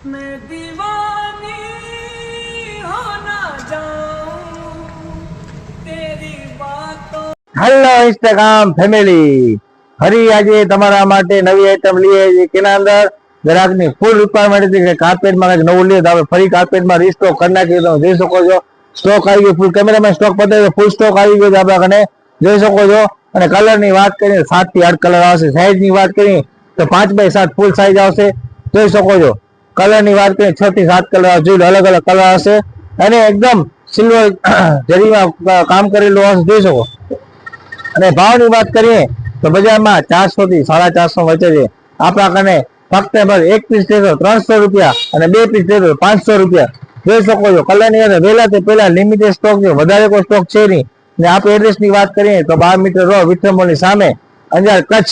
मैं दीवानी हो ना जाऊं तेरी बातों। હેલો ઇન્સ્ટાગ્રામ ફેમિલી, ફરી આજે તમારા માટે નવી આઈટમ લઈએ છીએ કેના અંદર ગ્રાહકની ફૂલ રિક્વાયરમેન્ટ હતી કે કાર્પેટમાં કંઈક નવું લઈએ તો આપણે ફરી કાર્પેટમાં રીસ્ટોક કરી નાખીએ તો જોઈ શકો છો. સ્ટોક આવી ગયો ફૂલ, કેમેરામાં સ્ટોક બતાવ્યો ફૂલ સ્ટોક આવી ગયો છે આપણા કને જોઈ શકો છો. અને કલરની વાત કરીએ 7 થી 8 કલર આવશે. સાઈઝની વાત કરીએ તો 5x7 ફૂલ સાઈઝ આવશે જોઈ શકો છો. કલરની વાત કરીએ 6 થી 7 કલર આવશે, અલગ અલગ કલર હશે અને એકદમ સિલ્વર જરીમાં કામ કરેલું હશે જોઈ શકો. અને ભાવની વાત કરીએ તો બજારમાં 400 થી 450 વચ્ચે છે. આપણા કને ફક્ત એક પીસ લેશો 300 રૂપિયા અને 2 પીસ લેશો 500 રૂપિયા જોઈ શકો છો. કલરની અંદર વહેલા તે પહેલા લિમિટેડ સ્ટોક છે, વધારે કોઈ સ્ટોક છે નહીં. ને આપણે એડ્રેસની વાત કરીએ તો 12 મીટર રોડ વિઠ્ઠલ મોલની સામે અંજાર કચ્છ.